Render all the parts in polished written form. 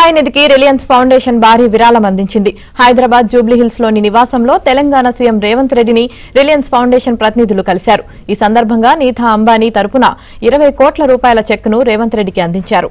సహాయ నిధికి Reliance foundation భారీ విరాళం అందించింది. హైదరాబాద్ జూబ్లీహిల్స్ లోని నివాసంలో తెలంగాణ సీఎం రేవంత్ రెడ్డిని రిలయన్స్ ఫౌండేషన్ ప్రతినిధులు కలిశారు. ఈ సందర్భంగా నీతా అంబానీ తరపున 20 కోట్ల రూపాయల చెక్కును రేవంత్ రెడ్డికి అందించారు.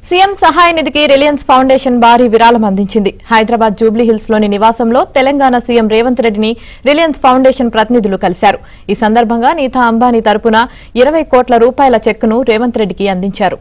సీఎం సహాయ నిధికి రిలయన్స్ ఫౌండేషన్ భారీ విరాళం అందించింది. హైదరాబాద్ జూబ్లీహిల్స్ లోని నివాసంలో తెలంగాణ సీఎం రేవంత్ రెడ్డిని రిలయన్స్ ఫౌండేషన్ ప్రతినిధులు కలిశారు. ఈ సందర్భంగా నీతా అంబానీ తరపున 20 కోట్ల రూపాయల చెక్కును రేవంత్ రెడ్డికి అందించారు.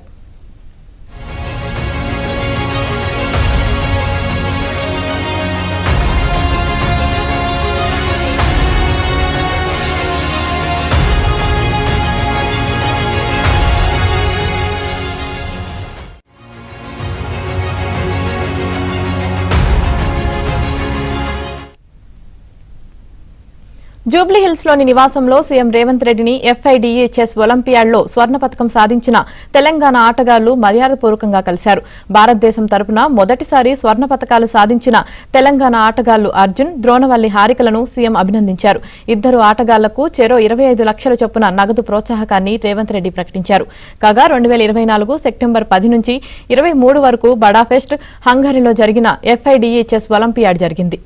జూబ్లీహిల్స్ లోని నివాసంలో సీఎం రేవంత్ రెడ్డిని FIDE చెస్ ఒలింపియాడ్లో స్వర్ణ పతకం సాధించిన తెలంగాణ ఆటగాళ్లు మర్యాదపూర్వకంగా కలిశారు. భారతదేశం తరపున మొదటిసారి స్వర్ణ పతకాలు సాధించిన తెలంగాణ ఆటగాళ్లు అర్జున్, ద్రోణవల్లి హారికలను సీఎం అభినందించారు. ఇద్దరు ఆటగాళ్లకు చెరో 25 లక్షల చొప్పున నగదు ప్రోత్సాహకాన్ని రేవంత్ రెడ్డి ప్రకటించారు. కాగా 2024 సెప్టెంబర్ 10 నుంచి 23 వరకు బడాఫెస్ట్ హంగరీలో జరిగిన FIDE చెస్ ఒలింపియాడ్ జరిగింది.